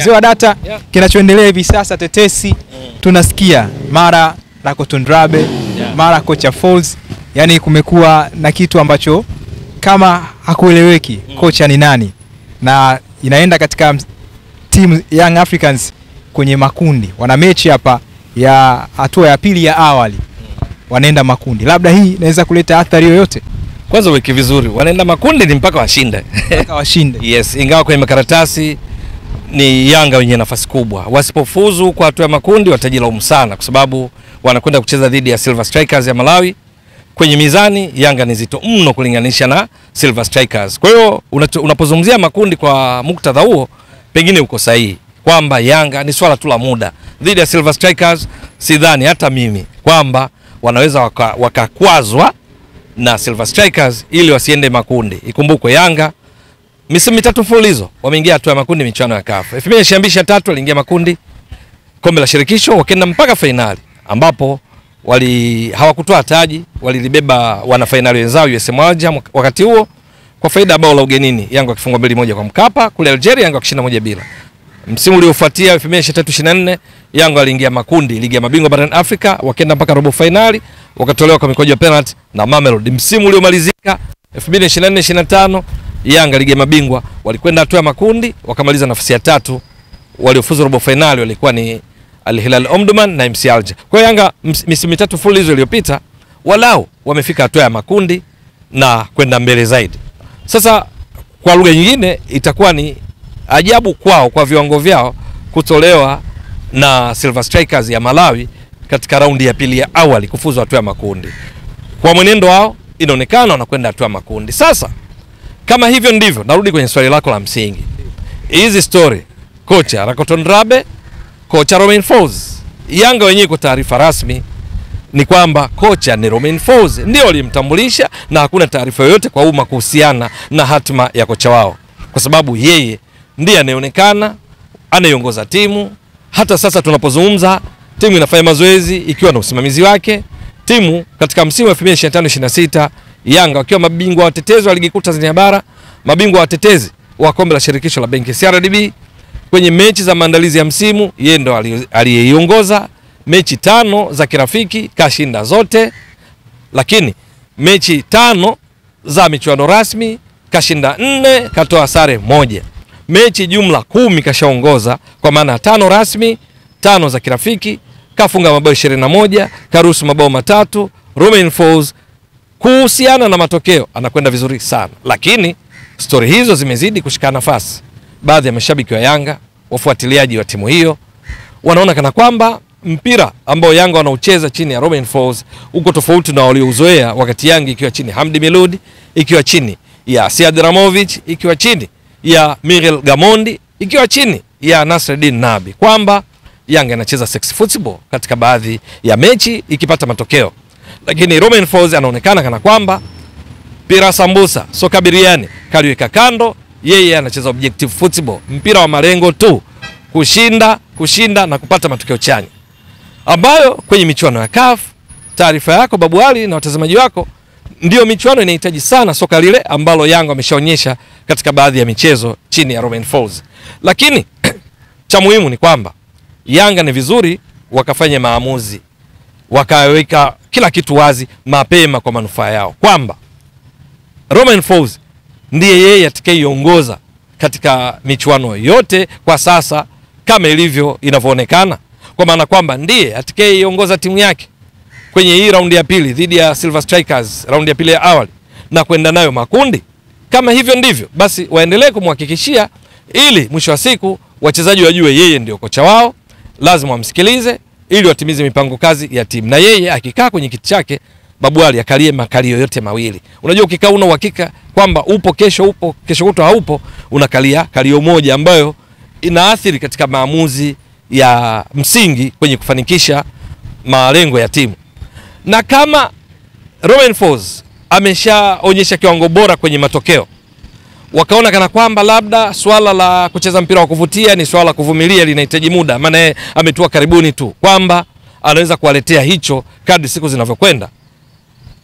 Mzee wa data, kinachoendelea hivi sasa tetesi tunasikia mara Rakoton Drabe, mara kocha Folz, yani kumekuwa na kitu ambacho kama hakueleweki kocha ni nani, na inaenda katika team Young Africans kwenye makundi. Wana mechi hapa ya hatua ya pili ya awali, wanaenda makundi. Labda hii inaweza kuleta athari yoyote? Kwanza wiki vizuri, wanaenda makundi ni mpaka washinde. Mpaka washinde. Yes, ingawa kwenye makaratasi ni Yanga wenye nafasi kubwa. Wasipofuzu kwa hatua ya makundi watajilaumu sana, kwa sababu wanakwenda kucheza dhidi ya Silver Strikers ya Malawi. Kwenye mizani Yanga ni zito mno kulinganisha na Silver Strikers. Kwa hiyo unapozungumzia makundi kwa muktadha huo, pengine uko sahihi kwamba Yanga ni swala tu la muda. Dhidi ya Silver Strikers sidhani hata mimi kwamba wanaweza wakakwazwa na Silver Strikers ili wasiende makundi. Ikumbukwe Yanga misimu mitatu mfululizo wameingia hatua ya makundi michuano ya CAF. 2023 waliingia makundi kombe la shirikisho, wakaenda mpaka finali ambapo hawakutoa taji, walilibeba wana finali wenzao USM Alger wakati huo kwa faida ya bao la ugenini, Yanga wakifungwa 2-1 kwa Mkapa. Kule Algeria Yanga wakishinda 1-0. Msimu uliofuatia 2023-24 Yanga waliingia makundi ligi ya mabingwa barani Afrika, wakaenda mpaka robo finali, wakatolewa kwa mikojo ya penalty na Mamelodi. Msimu uliomalizika 2024-25 Yanga ligi ya mabingwa walikwenda hatua ya makundi, wakamaliza nafasi ya 3. Waliofuzu robo finali walikuwa ni Al Hilal Omdurman na MC Alger. Kwa Yanga misimu mitatu mfululizo iliyopita walau wamefika hatua ya makundi na kwenda mbele zaidi. Sasa kwa lugha nyingine itakuwa ni ajabu kwao kwa viwango vyao kutolewa na Silver Strikers ya Malawi katika raundi ya pili ya awali kufuzu hatua ya makundi. Kwa mwenendo wao inaonekana wanakwenda hatua ya makundi. Sasa kama hivyo ndivyo, narudi kwenye swali lako la msingi. Hizi story kocha Rakoton Drabe, kocha Romain Folz, Yanga wenyewe kwa taarifa rasmi ni kwamba kocha ni Romain Folz, ndio walimtambulisha na hakuna taarifa yoyote kwa umma kuhusiana na hatima ya kocha wao, kwa sababu yeye ndiye anayeonekana anaiongoza timu. Hata sasa tunapozungumza timu inafanya mazoezi ikiwa na usimamizi wake. Timu katika msimu wa 2025-26 Yanga wakiwa mabingwa watetezi wa ligi kuu Tanzania bara, mabingwa watetezi wa kombe la shirikisho la benki CRDB. Kwenye mechi za maandalizi ya msimu yeye ndo aliyeiongoza. Mechi 5 za kirafiki kashinda zote, lakini mechi 5 za michuano rasmi kashinda 4, katoa sare 1. Mechi jumla 10 kashaongoza, kwa maana 5 rasmi, 5 za kirafiki, kafunga mabao 21, karuhusu mabao 3. Romain Folz kuhusiana na matokeo anakwenda vizuri sana, lakini story hizo zimezidi kushika nafasi. Baadhi ya mashabiki wa Yanga, wafuatiliaji wa timu hiyo, wanaona kana kwamba mpira ambao Yanga wanaucheza chini ya Romain Folz uko tofauti na waliouzoea wakati Yanga ikiwa chini Hamdi Meludi, ikiwa chini ya Sead Ramovic, ikiwa chini ya Miguel Gamondi, ikiwa chini ya Nasreddin Nabi, kwamba Yanga inacheza sex football katika baadhi ya mechi ikipata matokeo. Lakini Romain Folz anaonekana kana kwamba mpira sambusa, soka biriani kaliweka kando, yeye anacheza objective football, mpira wa malengo tu, kushinda na kupata matokeo chanya, ambayo kwenye michuano ya CAF, taarifa yako Babu Ali na watazamaji wako, ndio michuano inahitaji sana soka lile ambalo Yanga wameshaonyesha katika baadhi ya michezo chini ya Romain Folz. Lakini cha muhimu ni kwamba Yanga ni vizuri wakafanya maamuzi, wakaweka kila kitu wazi mapema kwa manufaa yao, kwamba Romain Folz ndiye yeye atakayeongoza katika michuano yote kwa sasa kama ilivyo inavyoonekana, kwa maana kwamba ndiye atakayeongoza timu yake kwenye hii raundi ya pili dhidi ya Silver Strikers, raundi ya pili ya awali, na kwenda nayo makundi. Kama hivyo ndivyo, basi waendelee kumhakikishia, ili mwisho wa siku wachezaji wajue yeye ndio kocha wao, lazima wamsikilize ili watimize mipango kazi ya timu. Na yeye akikaa kwenye kiti chake Babu Ali akalie makalio yote mawili. Unajua ukikaa una uhakika kwamba upo kesho kutwa haupo, unakalia kalio moja ambayo inaathiri katika maamuzi ya msingi kwenye kufanikisha malengo ya timu. Na kama Romain Folz ameshaonyesha kiwango bora kwenye matokeo, wakaona kana kwamba labda swala la kucheza mpira wa kuvutia ni swala kuvumilia, linahitaji muda, maana ametua karibuni tu kwamba anaweza kuwaletea hicho kadri siku zinavyokwenda,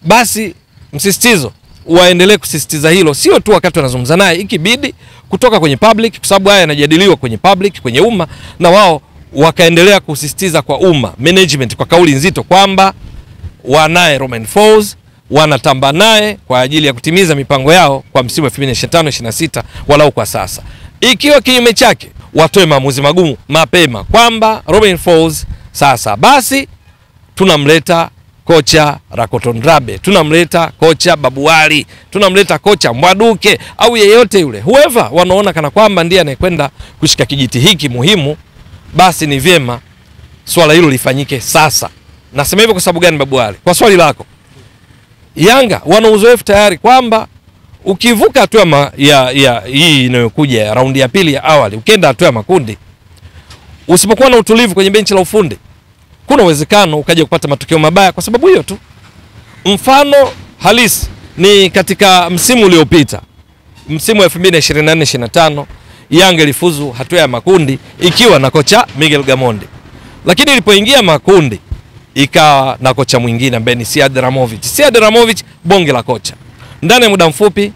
basi msisitizo waendelee kusisitiza hilo, sio tu wakati wanazungumza naye, ikibidi kutoka kwenye public, kwa sababu haya yanajadiliwa kwenye public, kwenye umma, na wao wakaendelea kusisitiza kwa umma, management kwa kauli nzito kwamba wanaye Romain Folz, wanatamba naye kwa ajili ya kutimiza mipango yao kwa msimu wa 2025-26 walau kwa sasa. Ikiwa kinyume chake, watoe maamuzi magumu mapema kwamba Romain Folz sasa basi tunamleta kocha Rakoton Drabe, tunamleta kocha Babu Wali, tunamleta kocha Mbwaduke au yeyote yule, whoever wanaona kana kwamba ndiye anayekwenda kushika kijiti hiki muhimu, basi ni vyema swala hilo lifanyike sasa. Nasema hivyo kwa sababu gani, Babu Wali? Kwa swali lako, Yanga wana uzoefu tayari kwamba ukivuka hatua ya hii inayokuja ya raundi ya pili ya awali, ukienda hatua ya makundi, usipokuwa na utulivu kwenye benchi la ufundi, kuna uwezekano ukaja kupata matokeo mabaya kwa sababu hiyo tu. Mfano halisi ni katika msimu uliopita, msimu wa 2024-25, Yanga ilifuzu hatua ya makundi ikiwa na kocha Miguel Gamondi. Lakini ilipoingia makundi ikawa na kocha mwingine ambaye ni Sead Ramovic. Sead Ramovic bonge la kocha. Ndani ya muda mfupi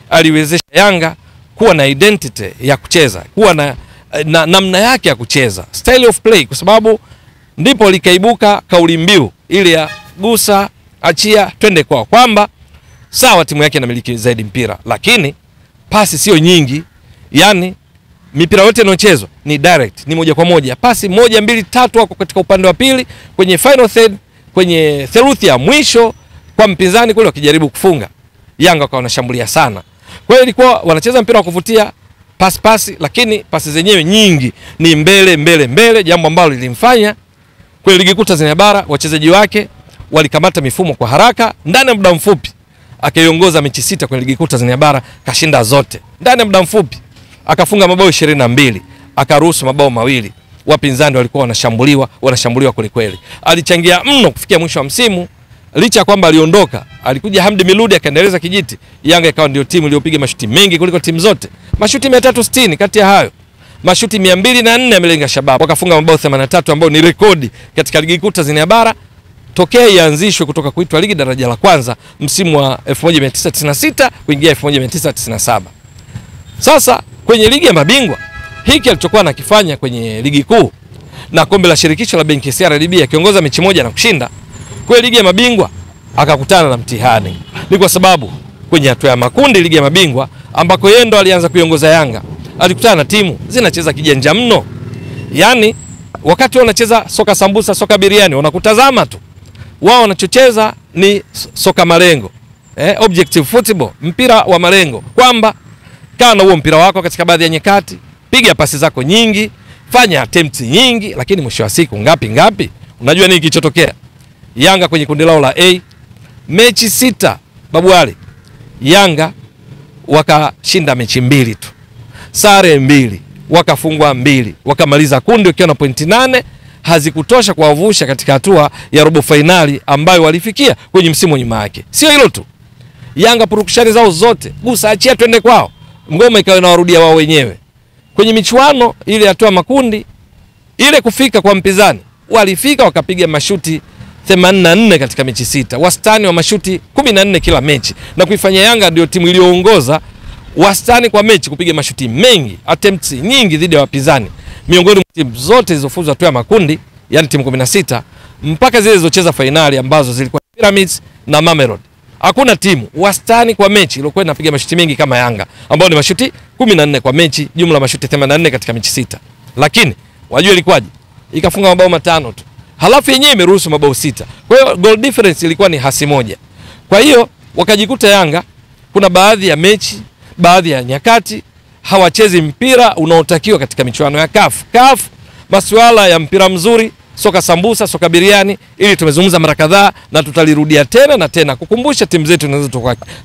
aliwezesha Yanga kuwa na identity ya kucheza, kuwa na namna yake ya kucheza, style of play, kwa sababu ndipo likaibuka kauli mbiu ile ya gusa, achia, twende kwao, kwamba sawa timu yake inamiliki zaidi mpira lakini pasi sio nyingi, yani mipira yote inayochezwa ni direct, ni moja kwa moja, pasi 1 2 3 wako katika upande wa pili, kwenye final third, kwenye theluthi ya mwisho kwa mpinzani kule wakijaribu kufunga, Yanga wakawa wanashambulia sana. Kwa hiyo ilikuwa wanacheza mpira wa kuvutia, pasi, lakini pasi zenyewe nyingi ni mbele, jambo ambalo lilimfanya kwa ligi kuu Tanzania bara wachezaji wake walikamata mifumo kwa haraka. Ndani ya muda mfupi akaiongoza mechi 6 kwenye ligi kuu Tanzania bara, kashinda zote. Ndani ya muda mfupi akafunga mabao 22, akaruhusu mabao 2. Wapinzani walikuwa wanashambuliwa kweli. Alichangia mno kufikia mwisho wa msimu, licha kwamba aliondoka, alikuja Hamdi Miludi akaendeleza kijiti. Yanga ikawa ndio timu iliyopiga mashuti mengi kuliko timu zote. Mashuti 360, kati ya hayo mashuti 204 amelenga shababu. Wakafunga mabao 83 ambao ni rekodi katika ligi kuu Tanzania bara tokea ianzishwe kutoka kuitwa ligi daraja la kwanza msimu wa 1996 kuingia 1997. Sasa kwenye ligi ya mabingwa, hiki alichokuwa anakifanya kwenye ligi kuu na kombe la shirikisho la benki CRDB, akiongoza mechi moja na kushinda, kwa ligi ya mabingwa akakutana na mtihani. Ni kwa sababu kwenye hatua ya makundi ligi ya mabingwa ambako yeye ndo alianza kuiongoza Yanga, alikutana na timu zinacheza kijanja mno. Yani wakati wanacheza soka sambusa, soka biriani, wanakutazama tu. Wao wanachocheza ni soka malengo. Objective football, mpira wa malengo. Kwamba kana huo mpira wako katika baadhi ya nyakati, piga pasi zako nyingi, fanya attempts nyingi, lakini mwisho wa siku ngapi? Unajua nini kilichotokea? Yanga kwenye kundi lao la A, mechi 6, Babu Wali, Yanga wakashinda mechi 2 tu, sare 2, wakafungwa 2, wakamaliza kundi wakiwa na pointi 8, hazikutosha kuwavusha katika hatua ya robo finali ambayo walifikia kwenye msimu nyuma yake. Sio hilo tu, Yanga purukushani zao zote, gusa, achia, twende kwao, ngoma ikawa inawarudia wao wenyewe. Kwenye michuano ile hatua makundi ile kufika kwa mpinzani, walifika wakapiga mashuti 84 katika mechi 6, wastani wa mashuti 14 kila mechi, na kuifanya Yanga ndio timu iliyoongoza wastani kwa mechi kupiga mashuti mengi, attempts nyingi dhidi ya wapinzani miongoni mwa timu zote zilizofuzu hatua ya makundi, yani timu 16 mpaka zile zilizocheza finali ambazo zilikuwa Pyramids na Mamelodi. Hakuna timu wastani kwa mechi iliyokuwa inapiga mashuti mengi kama Yanga, ambao ni mashuti 14 kwa mechi, jumla mashuti 84 katika mechi 6. Lakini wajua ilikuwaje? Ikafunga mabao 5 tu, halafu yenyewe imeruhusu mabao 6. Kwa hiyo goal difference ilikuwa ni hasi moja. Kwa hiyo wakajikuta Yanga kuna baadhi ya mechi, baadhi ya nyakati hawachezi mpira unaotakiwa katika michuano ya CAF. Masuala ya mpira mzuri, soka sambusa, soka biriani, ili tumezungumza mara kadhaa na tutalirudia tena na tena kukumbusha timu zetu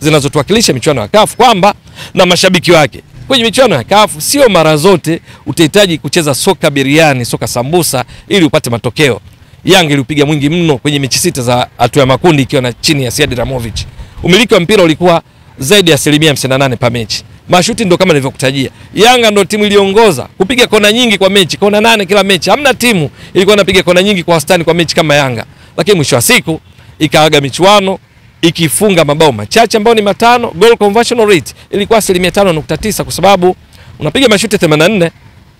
zinazotuwakilisha michuano ya CAF kwamba na mashabiki wake, kwenye michuano ya CAF sio mara zote utahitaji kucheza soka biriani, soka sambusa ili upate matokeo. Yanga ilipiga mwingi mno kwenye mechi 6 za hatua ya makundi ikiwa na chini ya Sead Ramovic. Umiliki wa mpira ulikuwa zaidi ya 58% pa mechi. Mashuti ndo kama nilivyokutajia. Yanga ndo timu iliongoza kupiga kona nyingi kwa mechi, kona 8 kila mechi. Hamna timu ilikuwa inapiga kona nyingi kwa wastani kwa mechi kama Yanga. Lakini mwisho wa siku ikaaga michuano ikifunga mabao machache ambao ni 5. Goal conversion rate ilikuwa 5.9 kwa sababu unapiga mashuti 84,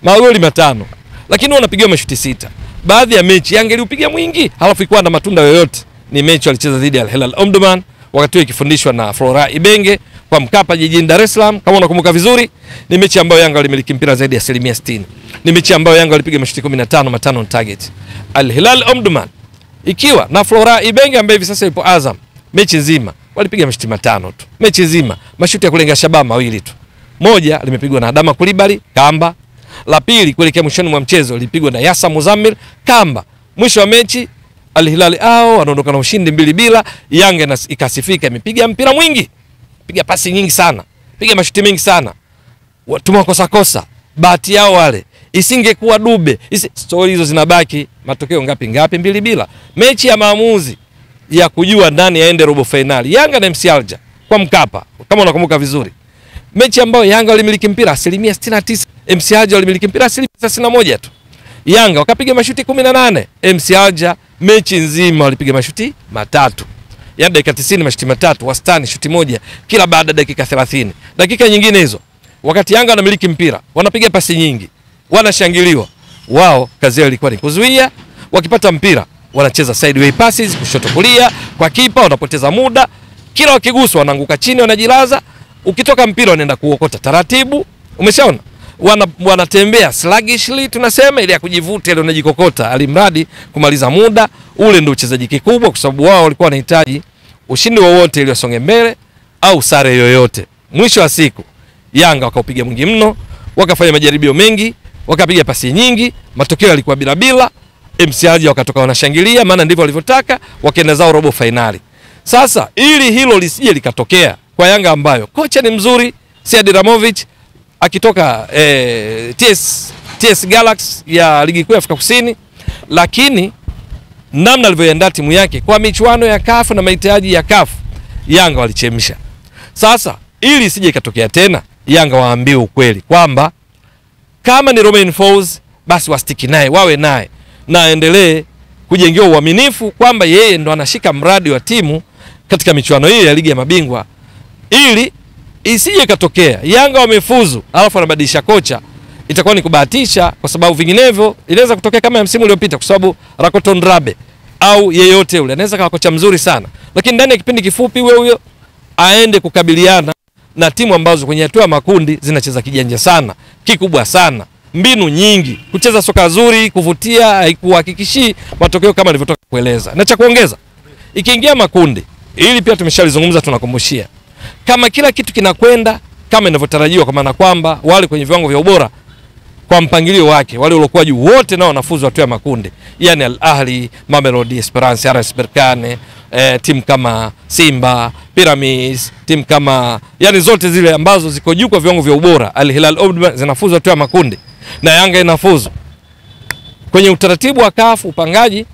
magoli 5. Lakini unapiga mashuti 6. Baadhi ya mechi Yanga iliupiga mwingi, halafu ilikuwa na matunda yoyote. Ni mechi walicheza dhidi ya Al Hilal Omdurman, wakati ikifundishwa na Flora Ibenge kwa Mkapa jijini Dar es Salaam. Kama unakumbuka vizuri, ni mechi ambayo Yanga walimiliki mpira zaidi ya 60%. Ni mechi ambayo Yanga walipiga mashuti 15, 5 on target. Al Hilal Omdurman ikiwa na Flora Ibenge ambaye hivi sasa yupo Azam, mechi nzima walipiga mashuti 5 tu. Mechi nzima mashuti ya kulenga shabaha 2 tu. Moja limepigwa na Adama Kulibali kamba, la pili kuelekea mwishoni mwa mchezo lilipigwa na Yasa Muzammil kamba. Mwisho wa mechi Al Hilal wanaondoka na ushindi 2-0. Yanga ikasifika, imepiga mpira mwingi, piga pasi nyingi sana, piga mashuti mengi sana. Tumekosa bahati yao wale. Isingekuwa Dube, story hizo zinabaki. Matokeo ngapi? 2-0. Mechi ya maamuzi ya kujua nani aende robo finali, Yanga na MC Alger kwa Mkapa, kama unakumbuka vizuri. Mechi ambayo Yanga walimiliki mpira 69%, MC Alger walimiliki mpira 31% tu. Yanga wakapiga mashuti 18, MC Alger mechi nzima walipiga mashuti 3. Yaani dakika 90 mashuti 3, wastani shuti moja kila baada dakika 30. Dakika nyingine hizo wakati Yanga wanamiliki mpira, wanapiga pasi nyingi, wanashangiliwa. Wao kazi yao ilikuwa ni kuzuia, wakipata mpira wanacheza sideway passes kushoto kulia kwa kipa, wanapoteza muda. Kila wakiguswa wanaanguka chini, wanajilaza. Ukitoka mpira wanaenda kuokota taratibu. Umeshaona? Wanatembea sluggishly, tunasema ile ya kujivuta, ile unajikokota, alimradi kumaliza muda. Ule ndio uchezaji kikubwa, kwa sababu wao walikuwa wanahitaji ushindi wowote ili wasonge mbele au sare yoyote. Mwisho wa siku Yanga wakaupiga mwingi mno, wakafanya majaribio mengi, wakapiga pasi nyingi, matokeo yalikuwa bila. MC Alger wakatoka wanashangilia, maana ndivyo walivyotaka, wakaenda zao robo finali. Sasa ili hilo lisije likatokea kwa Yanga ambayo kocha ni mzuri, Sead Ramovic akitoka TS Galaxy ya ligi kuu ya Afrika Kusini, lakini namna alivyoandaa timu yake kwa michuano ya CAF na mahitaji ya CAF, Yanga walichemsha. Sasa ili isije ikatokea tena, Yanga waambiwe ukweli kwamba kama ni Romain Folz basi wastiki naye, wawe naye na aendelee kujengewa uaminifu kwamba yeye ndo anashika mradi wa timu katika michuano hii ya ligi ya mabingwa, ili isije katokea Yanga wamefuzu alafu anabadilisha kocha, itakuwa ni kubahatisha, kwa sababu vinginevyo inaweza kutokea kama ya msimu uliopita, kwa sababu Rakoton Drabe au yeyote ule anaweza kawa kocha mzuri sana, lakini ndani ya kipindi kifupi huyo aende kukabiliana na timu ambazo kwenye hatua ya makundi zinacheza kijanja sana, kikubwa sana, mbinu nyingi, kucheza soka zuri, kuvutia, haikuhakikishi matokeo kama nilivyotoka kueleza. Na cha kuongeza, ikiingia makundi, ili pia tumeshalizungumza, tunakumbushia, kama kila kitu kinakwenda kama inavyotarajiwa, kwa maana kwamba wale kwenye viwango vya ubora kwa mpangilio wake, wale waliokuwa juu wote nao wanafuzu hatua ya makundi, yani Al Ahli, Mamelodi, Esperance, RS Berkane, timu kama Simba, Pyramids, timu kama yani zote zile ambazo ziko juu kwa viwango vya ubora, Al Hilal Omdurman zinafuzu hatua ya makundi na Yanga inafuzu. Kwenye utaratibu wa CAF upangaji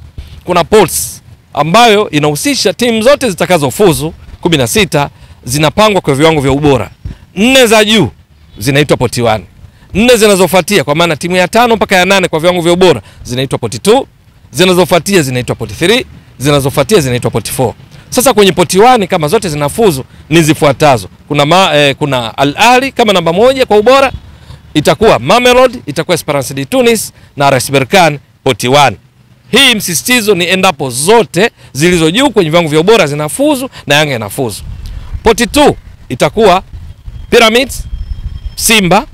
kuna polls ambayo inahusisha timu zote zitakazofuzu 16 zinapangwa kwa viwango vya ubora. 4 za juu zinaitwa poti 1. 4 zinazofuatia, kwa maana timu ya 5 mpaka ya 8 kwa viwango vya ubora, zinaitwa poti 2, zinazofuatia zinaitwa poti 3, zinazofuatia zinaitwa poti 4. Sasa kwenye poti 1 kama zote zinafuzu ni zifuatazo. Kuna Al Ahli kama namba 1 kwa ubora, itakuwa Mamelodi, itakuwa Esperance de Tunis na RS Berkane poti 1. Hii msisitizo ni endapo zote zilizo juu kwenye viwango vya ubora zinafuzu na Yanga inafuzu. Poti 2 itakuwa Pyramids, Simba,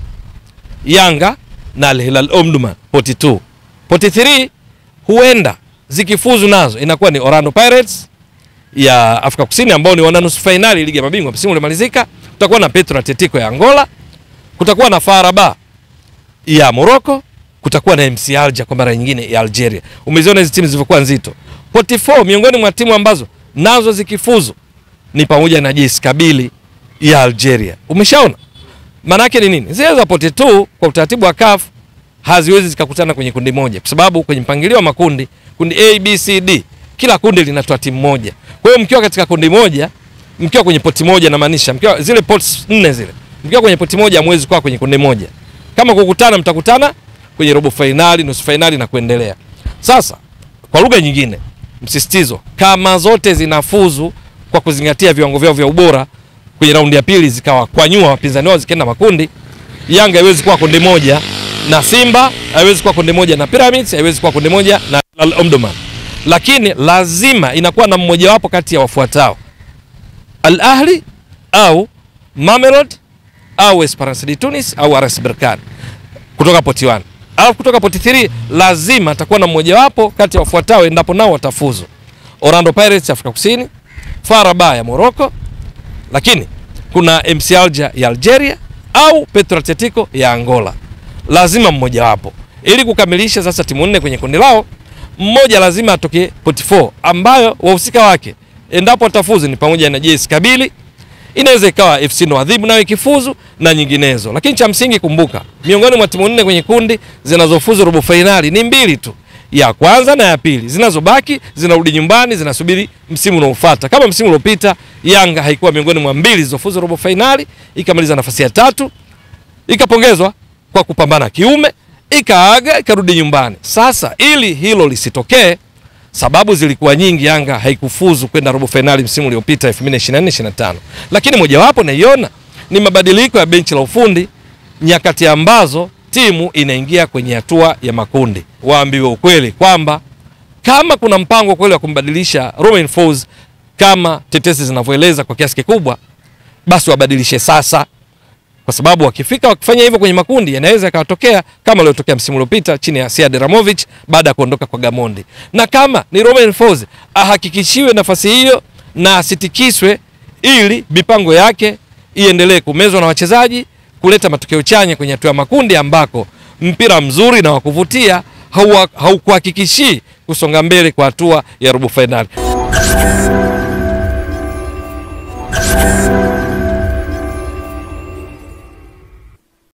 Yanga na Al Hilal Omdurman poti 2. Poti 3 huenda zikifuzu nazo inakuwa ni Orlando Pirates ya Afrika Kusini ambao ni wana nusu finali ligi ya mabingwa msimu uliomalizika, kutakuwa na Petro Atletico ya Angola, kutakuwa na FAR Rabat ya Morocco, kutakuwa na MC Alger kwa mara nyingine ya Algeria. Umeziona hizo timu zilivyokuwa nzito. Poti 4 miongoni mwa timu ambazo nazo zikifuzu ni pamoja na JS Kabylie ya Algeria. Umeshaona? Maana yake ni nini? Zile za poti 2 kwa utaratibu wa CAF haziwezi zikakutana kwenye kundi moja, kwa sababu kwenye mpangilio wa makundi, kundi A, B, C, D, kila kundi linatoa timu moja. Kwa hiyo mkiwa katika kundi moja, mkiwa kwenye poti moja, na maanisha mkiwa zile pots 4 zile, mkiwa kwenye poti moja hamwezi kuwa kwenye kundi moja. Kama kukutana, mtakutana kwenye robo finali, nusu finali na kuendelea. Sasa kwa lugha nyingine, msisitizo, kama zote zinafuzu kwa kuzingatia viwango vyao vya ubora kwenye raundi ya pili zikawa kwanyua wapinzani wao zikaenda makundi. Yanga haiwezi kuwa kundi moja na Simba, haiwezi kuwa kundi moja na Pyramids, haiwezi kuwa kundi moja na Al Omdurman. Lakini lazima inakuwa na mmoja wapo kati ya wafuatao: Al Ahli au Mamelodi au Esperance de Tunis au RS Berkane kutoka poti 1. Alafu kutoka poti 3 lazima atakuwa na mmoja wapo kati ya wafuatao endapo nao watafuzu: Orlando Pirates Afrika Kusini, FAR Rabat ya Morocco, lakini kuna MC Alger ya Algeria au Petro Atletico ya Angola. Lazima mmoja wapo. Ili kukamilisha sasa timu 4 kwenye kundi lao, mmoja lazima atoke poti 4 ambayo wahusika wake endapo atafuzu ni pamoja na JS Kabylie, inaweza ikawa FC Nouadhibou nayo ikifuzu na nyinginezo. Lakini cha msingi kumbuka, miongoni mwa timu 4 kwenye kundi zinazofuzu robo finali ni 2 tu, ya kwanza na ya pili. Zinazobaki zinarudi nyumbani, zinasubiri msimu unaofuata. Kama msimu uliopita Yanga haikuwa miongoni mwa 2 zilizofuzu robo finali, ikamaliza nafasi ya 3, ikapongezwa kwa kupambana kiume, ikaaga, ikarudi nyumbani. Sasa ili hilo lisitokee, sababu zilikuwa nyingi, Yanga haikufuzu kwenda robo finali msimu uliopita 2024-25. Lakini mojawapo naiona ni mabadiliko ya benchi la ufundi nyakati ambazo timu inaingia kwenye hatua ya makundi. Waambiwe ukweli kwamba kama kuna mpango kweli wa kumbadilisha Romain Folz kama tetesi zinavyoeleza kwa kiasi kikubwa, basi wabadilishe sasa, kwa sababu wakifanya hivyo kwenye makundi yanaweza yakatokea kama iliyotokea msimu uliopita chini ya Sead Ramovic baada ya kuondoka kwa Gamondi. Na kama ni Romain Folz, ahakikishiwe nafasi hiyo na asitikiswe, ili mipango yake iendelee kumezwa na wachezaji, kuleta matokeo chanya kwenye hatua ya makundi ambako mpira mzuri na wa kuvutia haukuhakikishi kusonga mbele kwa hatua ya robo finali.